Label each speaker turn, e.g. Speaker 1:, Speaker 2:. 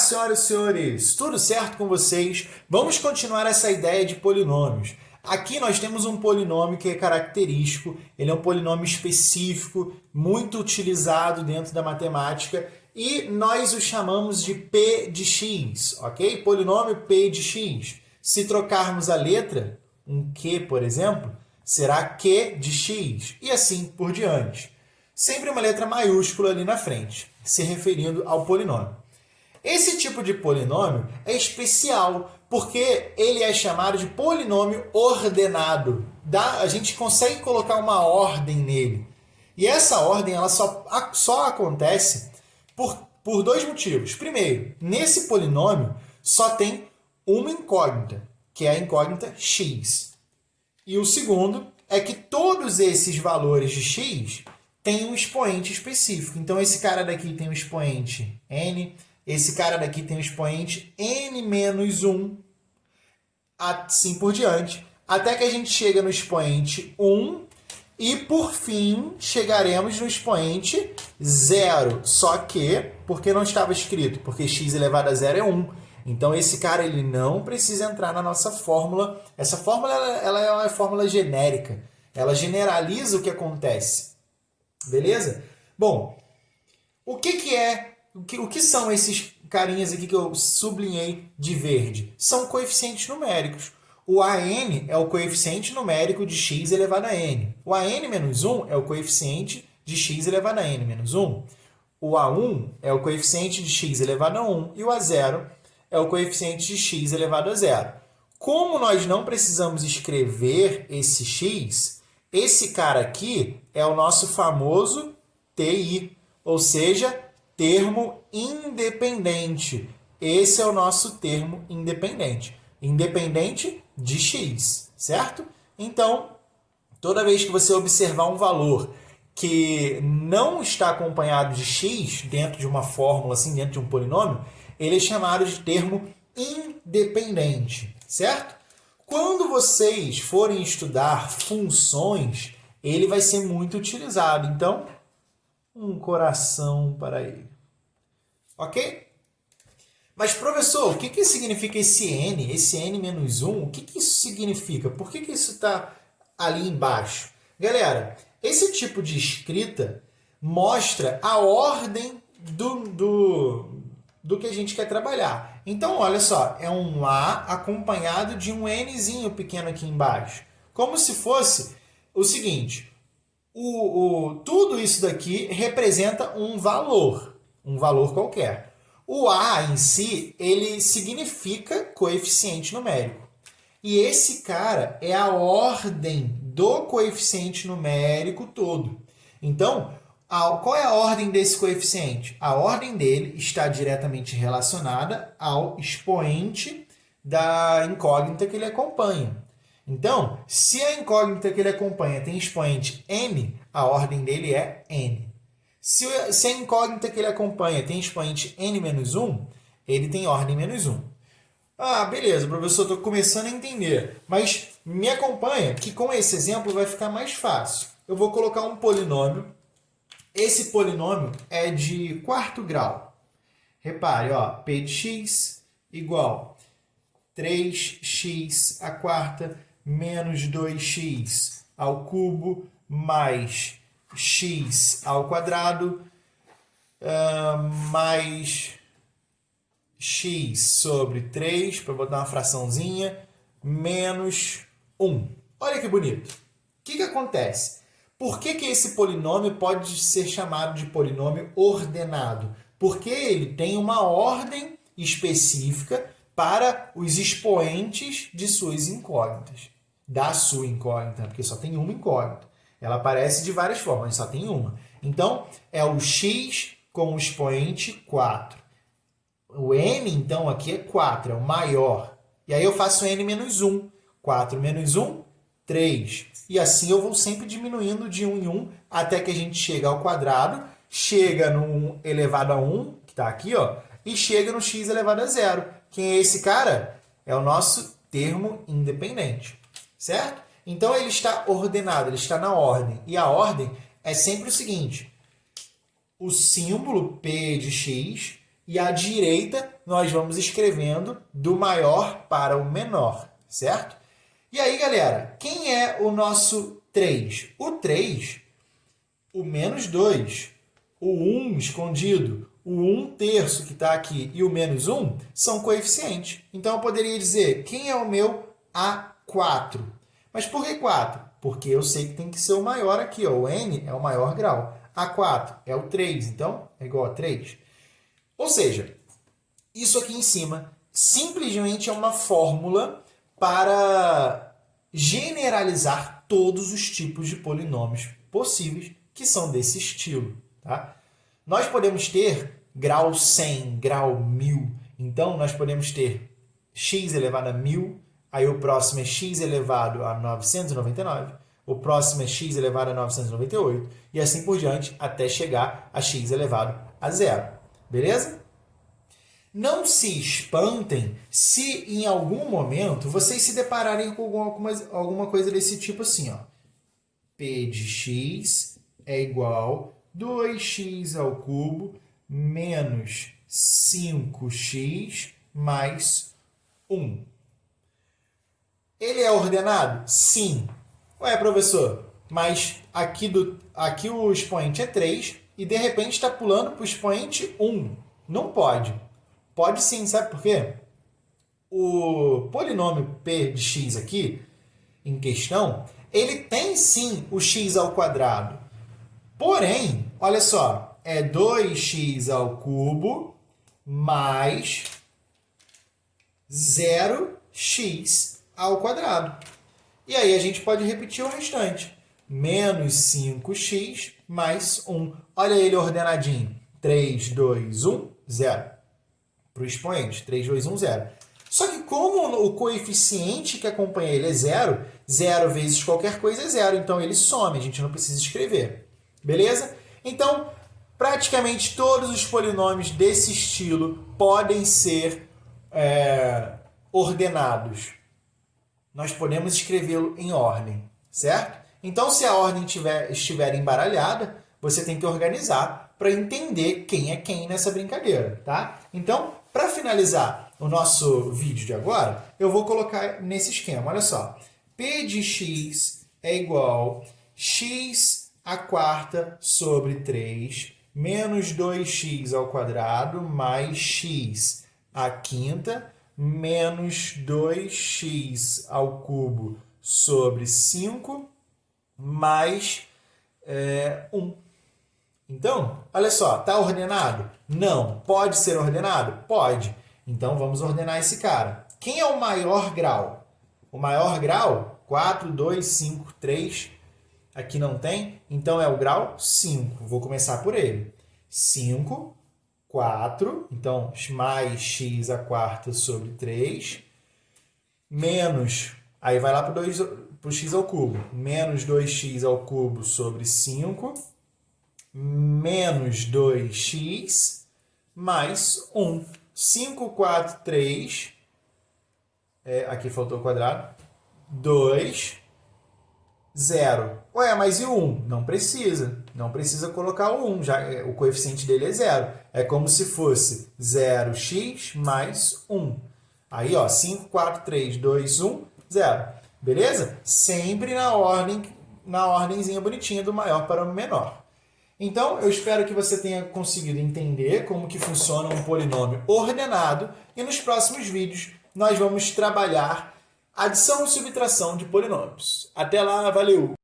Speaker 1: senhoras e senhores, tudo certo com vocês? Vamos continuar essa ideia de polinômios. Aqui nós temos um polinômio que é característico, ele é um polinômio específico, muito utilizado dentro da matemática, e nós o chamamos de P de x, ok? Polinômio P de x. Se trocarmos a letra, um Q, por exemplo, será Q de x, e assim por diante. Sempre uma letra maiúscula ali na frente, se referindo ao polinômio. Esse tipo de polinômio é especial, porque ele é chamado de polinômio ordenado. A gente consegue colocar uma ordem nele. E essa ordem ela só acontece por dois motivos. Primeiro, nesse polinômio só tem uma incógnita, que é a incógnita x. E o segundo é que todos esses valores de x têm um expoente específico. Então, esse cara daqui tem um expoente n, esse cara daqui tem um expoente n-1, assim por diante, até que a gente chega no expoente 1 e, por fim, chegaremos no expoente 0. Só que, porque não estava escrito? Porque x elevado a 0 é 1. Então, esse cara ele não precisa entrar na nossa fórmula. Essa fórmula ela é uma fórmula genérica. Ela generaliza o que acontece. Beleza? Bom, o que são esses carinhas aqui que eu sublinhei de verde? São coeficientes numéricos. O AN é o coeficiente numérico de x elevado a n. O AN-1 é o coeficiente de x elevado a n-1. O A1 é o coeficiente de x elevado a 1. E o A0 é o coeficiente de x elevado a 0. Como nós não precisamos escrever esse x, esse cara aqui é o nosso famoso TI, ou seja, termo independente. Esse é o nosso termo independente. Independente de x, certo? Então, toda vez que você observar um valor que não está acompanhado de x dentro de uma fórmula, assim, dentro de um polinômio, ele é chamado de termo independente, certo? Quando vocês forem estudar funções, ele vai ser muito utilizado. Então, um coração para ele. Ok? Mas, professor, o que significa esse n? Esse n-1? O que isso significa? Por que isso está ali embaixo? Galera, esse tipo de escrita mostra a ordem do que a gente quer trabalhar. Então, olha só, é um A acompanhado de um Nzinho pequeno aqui embaixo. Como se fosse o seguinte, tudo isso daqui representa um valor qualquer. O A em si, ele significa coeficiente numérico. E esse cara é a ordem do coeficiente numérico todo. Então, qual é a ordem desse coeficiente? A ordem dele está diretamente relacionada ao expoente da incógnita que ele acompanha. Então, se a incógnita que ele acompanha tem expoente n, a ordem dele é n. Se a incógnita que ele acompanha tem expoente n-1, ele tem ordem -1. Ah, beleza, professor, estou começando a entender. Mas me acompanha que com esse exemplo vai ficar mais fácil. Eu vou colocar um polinômio. Esse polinômio é de quarto grau. Repare, ó, p de x igual 3x à quarta menos 2x ao cubo mais x ao quadrado mais x sobre 3, para botar uma fraçãozinha, menos 1. Olha que bonito. O que acontece? Por que esse polinômio pode ser chamado de polinômio ordenado? Porque ele tem uma ordem específica para os expoentes de suas incógnitas. Da sua incógnita, porque só tem uma incógnita. Ela aparece de várias formas, só tem uma. Então, é o x com o expoente 4. O n, então, aqui é 4, é o maior. E aí eu faço n-1. 4 menos 1, 3. E assim eu vou sempre diminuindo de 1 em 1 até que a gente chega ao quadrado, chega no elevado a 1, que está aqui, ó, e chega no x elevado a 0. Quem é esse cara? É o nosso termo independente, certo? Então ele está ordenado, ele está na ordem. E a ordem é sempre o seguinte, o símbolo P de x e à direita nós vamos escrevendo do maior para o menor, certo? E aí, galera, quem é o nosso 3? O 3, o menos 2, o 1 escondido, o 1/3 que está aqui e o menos 1 são coeficientes. Então, eu poderia dizer, quem é o meu A4? Mas por que 4? Porque eu sei que tem que ser o maior aqui. Ó. O N é o maior grau. A4 é o 3, então é igual a 3. Ou seja, isso aqui em cima simplesmente é uma fórmula para generalizar todos os tipos de polinômios possíveis que são desse estilo. Tá? Nós podemos ter grau 100, grau 1000. Então, nós podemos ter x elevado a 1000, aí o próximo é x elevado a 999, o próximo é x elevado a 998, e assim por diante, até chegar a x elevado a 0. Beleza? Não se espantem se em algum momento vocês se depararem com alguma coisa desse tipo assim, ó. P de x é igual a 2x ao cubo menos 5x mais 1. Ele é ordenado? Sim. Ué, professor, mas aqui o expoente é 3 e de repente está pulando para o expoente 1. Não pode. Pode sim, sabe por quê? O polinômio p de x aqui, em questão, ele tem sim o x ao quadrado. Porém, olha só, é 2x ao cubo mais 0x ao quadrado. E aí a gente pode repetir o restante. Menos 5x mais 1. Olha ele ordenadinho. 3, 2, 1, 0. Para o expoente, 3, 2, 1, 0. Só que como o coeficiente que acompanha ele é 0, 0 vezes qualquer coisa é 0, então ele some, a gente não precisa escrever. Beleza? Então, praticamente todos os polinômios desse estilo podem ser ordenados. Nós podemos escrevê-lo em ordem, certo? Então, se a ordem estiver embaralhada, você tem que organizar para entender quem é quem nessa brincadeira, tá? Então, para finalizar o nosso vídeo de agora, eu vou colocar nesse esquema, olha só. P de x é igual a x à quarta sobre 3 menos 2x ao quadrado mais x à quinta menos 2x ao cubo sobre 5 mais 1. Então, olha só, está ordenado? Não. Pode ser ordenado? Pode. Então, vamos ordenar esse cara. Quem é o maior grau? O maior grau, 4, 2, 5, 3. Aqui não tem, então é o grau 5. Vou começar por ele. 5, 4, então mais x à quarta sobre 3, menos, aí vai lá para o x ao cubo, menos 2x ao cubo sobre 5, menos 2x mais 1. 5, 4, 3, aqui faltou o quadrado, 2, 0. Ué, mas e o 1? Não precisa. Não precisa colocar o 1, já o coeficiente dele é 0. É como se fosse 0x mais 1. Aí, ó, 5, 4, 3, 2, 1, 0. Beleza? Sempre na ordemzinha bonitinha do maior para o menor. Então, eu espero que você tenha conseguido entender como que funciona um polinômio ordenado e nos próximos vídeos nós vamos trabalhar adição e subtração de polinômios. Até lá, valeu!